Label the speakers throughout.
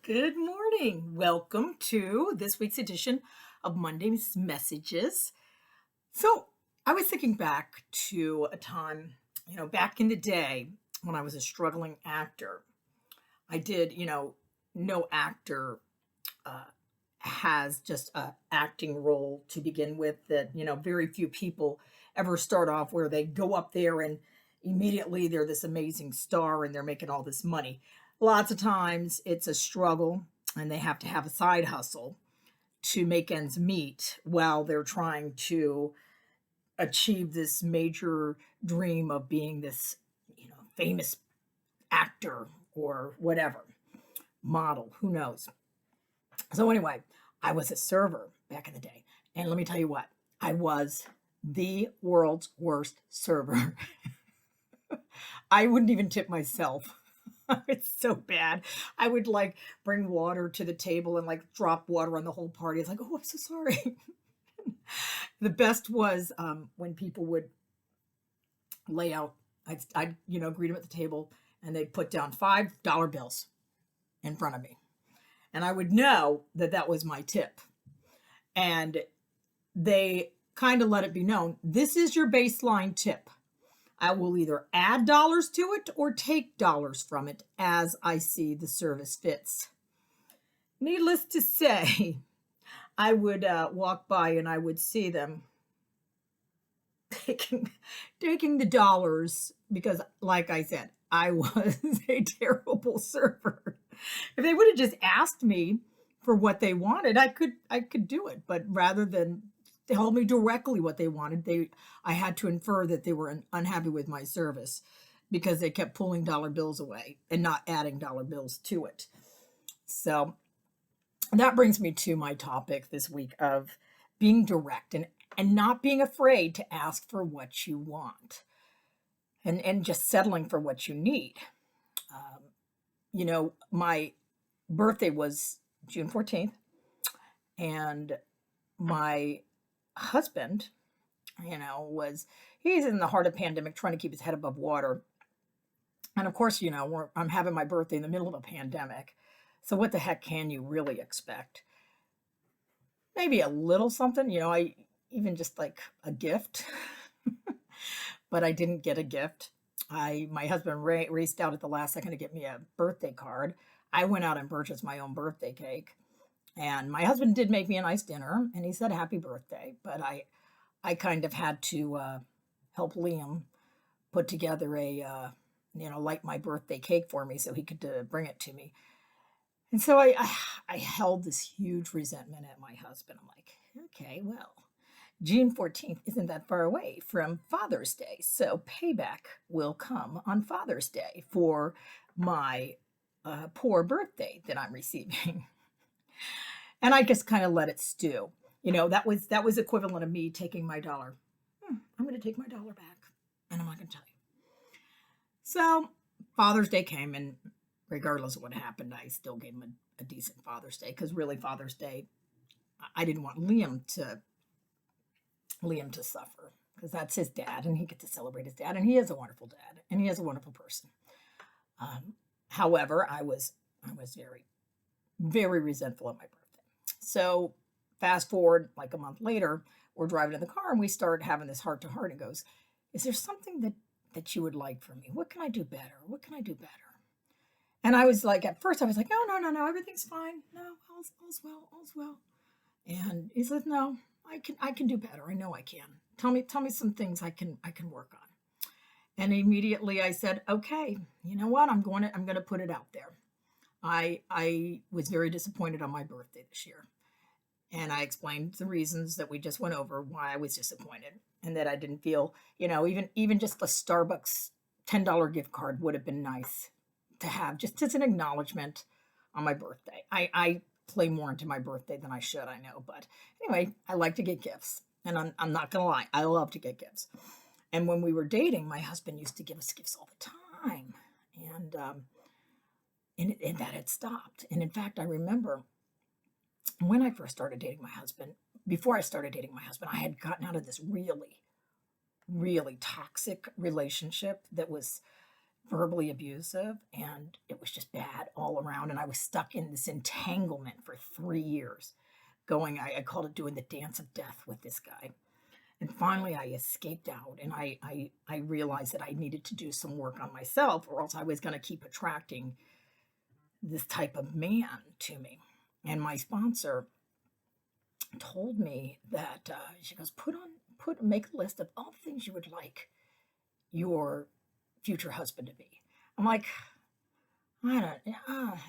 Speaker 1: Good morning. Welcome to this week's edition of Monday's Messages. So, I was thinking back to a time, back in the day when I was a struggling actor. I did, no actor uh, has just a acting role to begin with that, very few people ever start off where they go up there and immediately they're this amazing star and they're making all this money. Lots of times it's a struggle and they have to have a side hustle to make ends meet while they're trying to achieve this major dream of being this, famous actor or whatever, model, who knows. So anyway, I was a server back in the day. And let me tell you what, I was the world's worst server. I wouldn't even tip myself. It's so bad. I would like bring water to the table and like drop water on the whole party. It's like, oh, I'm so sorry. The best was when people would lay out, I'd greet them at the table and they'd put down $5 bills in front of me. And I would know that that was my tip. And they kind of let it be known this is your baseline tip. I will either add dollars to it or take dollars from it as I see the service fits. Needless to say, I would walk by and I would see them taking taking the dollars because, like I said, I was a terrible server. If they would have just asked me for what they wanted, I could do it. But rather than tell me directly what they wanted, I had to infer that they were unhappy with my service because they kept pulling dollar bills away and not adding dollar bills to it. So that brings me to my topic this week of being direct and not being afraid to ask for what you want and just settling for what you need. My birthday was June 14th, and my husband, he's in the heart of pandemic trying to keep his head above water. And of course, I'm having my birthday in the middle of a pandemic. So what the heck can you really expect? Maybe a little something, I even just like a gift, but I didn't get a gift. My husband raced out at the last second to get me a birthday card. I went out and purchased my own birthday cake. And my husband did make me a nice dinner and he said happy birthday, but I kind of had to help Liam put together light my birthday cake for me so he could bring it to me. And so I held this huge resentment at my husband. I'm like, okay, well, June 14th isn't that far away from Father's Day. So payback will come on Father's Day for my poor birthday that I'm receiving. And I just kind of let it stew. That was equivalent of me taking my dollar. I'm going to take my dollar back, and I'm not going to tell you. So Father's Day came, and regardless of what happened, I still gave him a decent Father's Day because really Father's Day, I didn't want Liam to suffer because that's his dad, and he gets to celebrate his dad, and he is a wonderful dad, and he is a wonderful person. However, I was very, very resentful of my birthday. So fast forward like a month later, we're driving in the car and we start having this heart to heart. And goes, is there something that you would like from me? What can I do better? What can I do better? And I was like, at first I was like, no, no, no, no, everything's fine. No, all's well, all's well. And he says, no, I can do better. I know I can. Tell me some things I can work on. And immediately I said, okay, you know what? I'm gonna put it out there. I was very disappointed on my birthday this year. And I explained the reasons that we just went over why I was disappointed and that I didn't feel, even just a Starbucks $10 gift card would have been nice to have just as an acknowledgement on my birthday. I play more into my birthday than I should, I know. But anyway, I like to get gifts. And I'm not going to lie, I love to get gifts. And when we were dating, my husband used to give us gifts all the time. And that had stopped. And in fact, I remember when I first started dating my husband, before I started dating my husband, I had gotten out of this really, really toxic relationship that was verbally abusive, and it was just bad all around. And I was stuck in this entanglement for 3 years, going, I called it doing the dance of death with this guy. And finally, I escaped out, and I realized that I needed to do some work on myself, or else I was going to keep attracting this type of man to me. And my sponsor told me that she goes, make a list of all the things you would like your future husband to be. I'm like, I don't,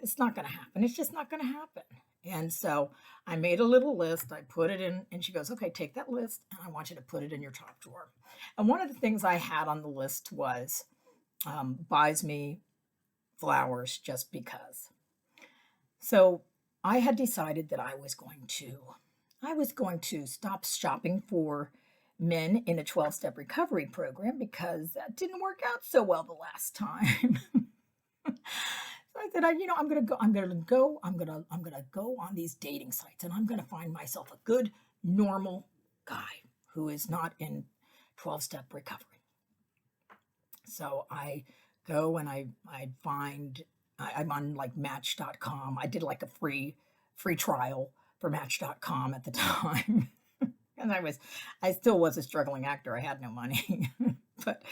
Speaker 1: it's not going to happen. It's just not going to happen. And so I made a little list. I put it in, and she goes, okay, take that list, and I want you to put it in your top drawer. And one of the things I had on the list was buys me flowers just because. So I had decided that I was going to stop shopping for men in a 12-step recovery program because that didn't work out so well the last time. So I said, I'm gonna go on these dating sites, and I'm gonna find myself a good, normal guy who is not in 12-step recovery. So I go and I find I'm on like Match.com. I did like a free trial for Match.com at the time. And I still was a struggling actor. I had no money. But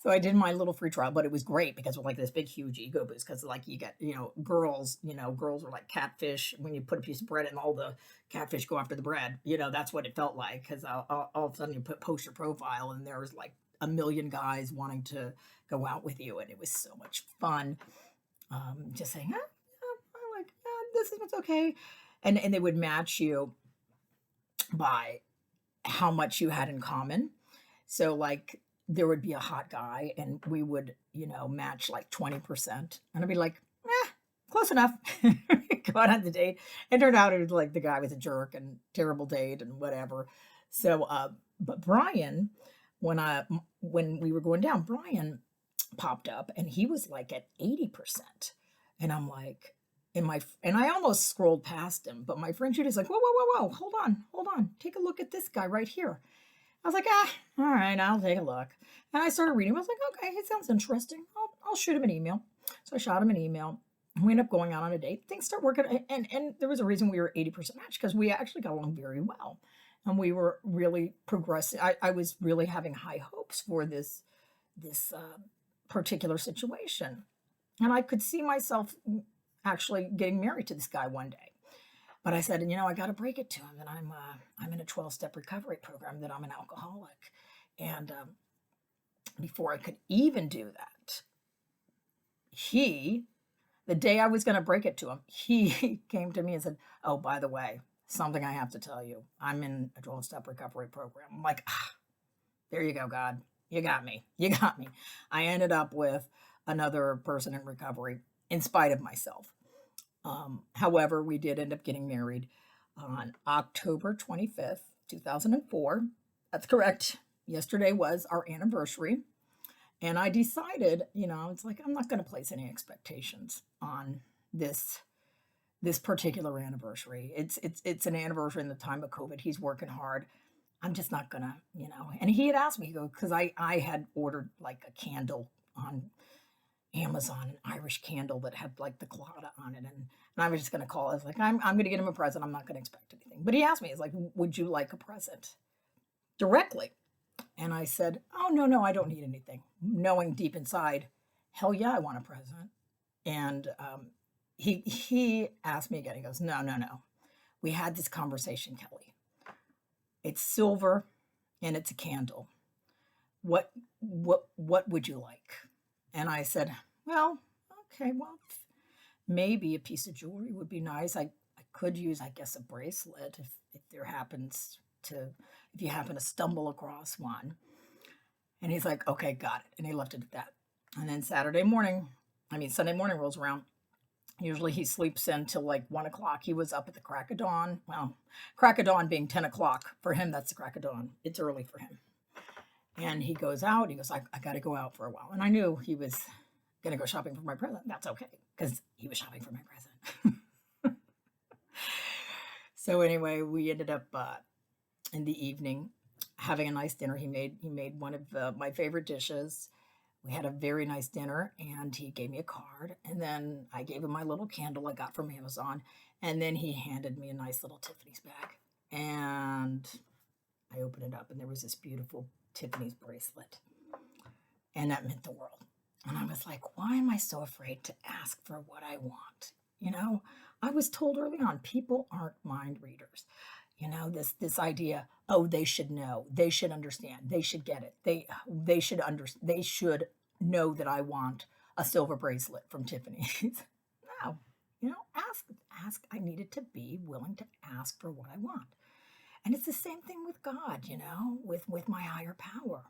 Speaker 1: so I did my little free trial, but it was great because of like this big, huge ego boost. Because like you get, girls are like catfish. When you put a piece of bread and all the catfish go after the bread, that's what it felt like. Because all of a sudden you post your profile, and there was like a million guys wanting to go out with you, and it was so much fun. Just saying, I like, this is what's okay, and they would match you by how much you had in common. So like there would be a hot guy, and we would, match like 20. And I'd be like, close enough. Go out on the date. It turned out it was like the guy was a jerk and terrible date and whatever. So, but Brian, when we were going down, Brian popped up, and he was like at 80%. And I'm like, and I almost scrolled past him, but my friend Judy's like, whoa, hold on, take a look at this guy right here. I was like, all right, I'll take a look. And I started reading. I was like, okay, it sounds interesting. I'll shoot him an email. So I shot him an email. We ended up going out on a date. Things start working, and there was a reason we were 80% match, because we actually got along very well, and we were really progressing. I was really having high hopes for this particular situation, and I could see myself actually getting married to this guy one day. But I said, I got to break it to him that I'm in a 12-step recovery program, that I'm an alcoholic. And before I could even do that, the day I was going to break it to him, he came to me and said, oh, by the way, something I have to tell you. I'm in a 12-step recovery program. I'm like, there you go, God. You got me. I ended up with another person in recovery in spite of myself. However, we did end up getting married on October 25th, 2004. That's correct. Yesterday was our anniversary. And I decided, it's like, I'm not going to place any expectations on this particular anniversary. It's an anniversary in the time of COVID. He's working hard. I'm just not going to, and he had asked me, because I had ordered like a candle on Amazon, an Irish candle that had like the Claddagh on it. And I was just going to call. I was like, I'm going to get him a present. I'm not going to expect anything. But he asked me, he's like, would you like a present directly? And I said, oh, no, I don't need anything. Knowing deep inside, hell yeah, I want a present. And he asked me again. He goes, no. We had this conversation, Kelly. It's silver and it's a candle. What would you like? And I said, well, okay, maybe a piece of jewelry would be nice. I could use, I guess, a bracelet if you happen to stumble across one. And he's like, okay, got it. And he left it at that. And then Sunday morning rolls around. Usually he sleeps in till like 1 o'clock. He was up at the crack of dawn. Well, crack of dawn being 10 o'clock. For him, that's the crack of dawn. It's early for him. And he goes out. He goes, I got to go out for a while. And I knew he was going to go shopping for my present. That's okay, because he was shopping for my present. So anyway, we ended up in the evening having a nice dinner. He made one of my favorite dishes. We had a very nice dinner and he gave me a card. And then I gave him my little candle I got from Amazon. And then he handed me a nice little Tiffany's bag. And I opened it up and there was this beautiful Tiffany's bracelet. And that meant the world. And I was like, why am I so afraid to ask for what I want? You know, I was told early on, people aren't mind readers. You know, this idea, oh, they should know, they should understand, they should get it. They should know that I want a silver bracelet from Tiffany's. No, you know, ask. I needed to be willing to ask for what I want. And it's the same thing with God, you know, with my higher power.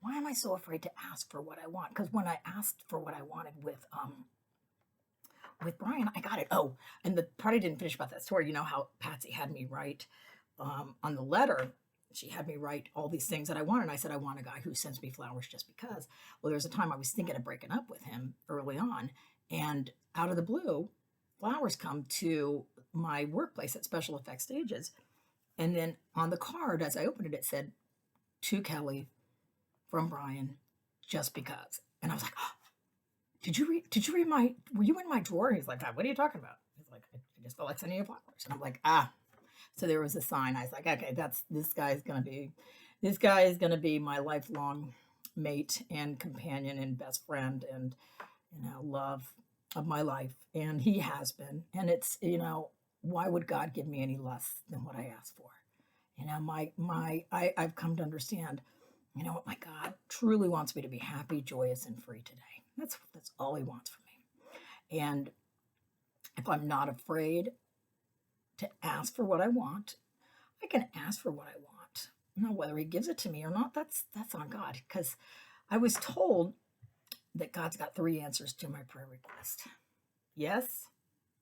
Speaker 1: Why am I so afraid to ask for what I want? Because when I asked for what I wanted with Brian, I got it. Oh, and the part I didn't finish about that story, you know how Patsy had me write on the letter, she had me write all these things that I wanted. And I said, I want a guy who sends me flowers just because. Well, there's a time I was thinking of breaking up with him early on. And out of the blue, flowers come to my workplace at Special Effects Stages. And then on the card, as I opened it, it said, to Kelly from Brian, just because. And I was like, oh, did you read were you in my drawer? He's like, what are you talking about? He's like, I just felt like sending you flowers. And I'm like, ah. So there was a sign. I was like, okay, this guy is going to be my lifelong mate and companion and best friend and, you know, love of my life. And he has been. And it's, you know, why would God give me any less than what I asked for? You know, I've come to understand, you know what, my God truly wants me to be happy, joyous, and free today. That's all he wants from me. And if I'm not afraid to ask for what I want, I can ask for what I want. Now, whether he gives it to me or not, that's on God. Because I was told that God's got 3 answers to my prayer request. Yes,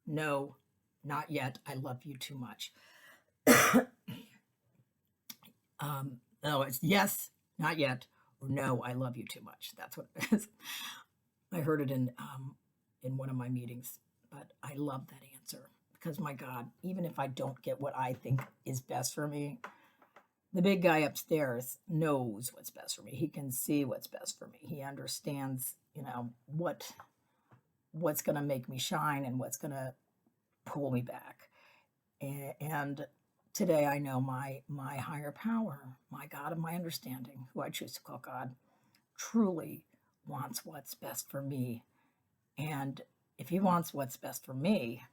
Speaker 1: no, not yet. I love you too much. No, it's yes, not yet, or no, I love you too much. That's what it is. I heard it in one of my meetings, but I love that answer because my God, even if I don't get what I think is best for me, the big guy upstairs knows what's best for me. He can see what's best for me. He understands, you know, what's going to make me shine and what's going to pull me back. And today I know my higher power, my God of my understanding, who I choose to call God, truly wants what's best for me. And if he wants what's best for me,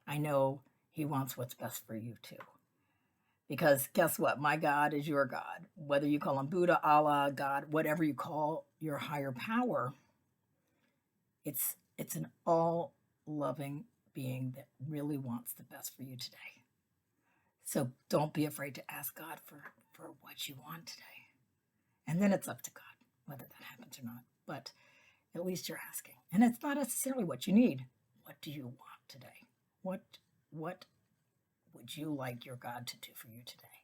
Speaker 1: I know he wants what's best for you too. Because guess what? My God is your God. Whether you call him Buddha, Allah, God, whatever you call your higher power, it's an all-loving being that really wants the best for you today. So don't be afraid to ask God for what you want today. And then it's up to God whether that happens or not. But at least you're asking. And it's not necessarily what you need. What do you want today? What would you like your God to do for you today?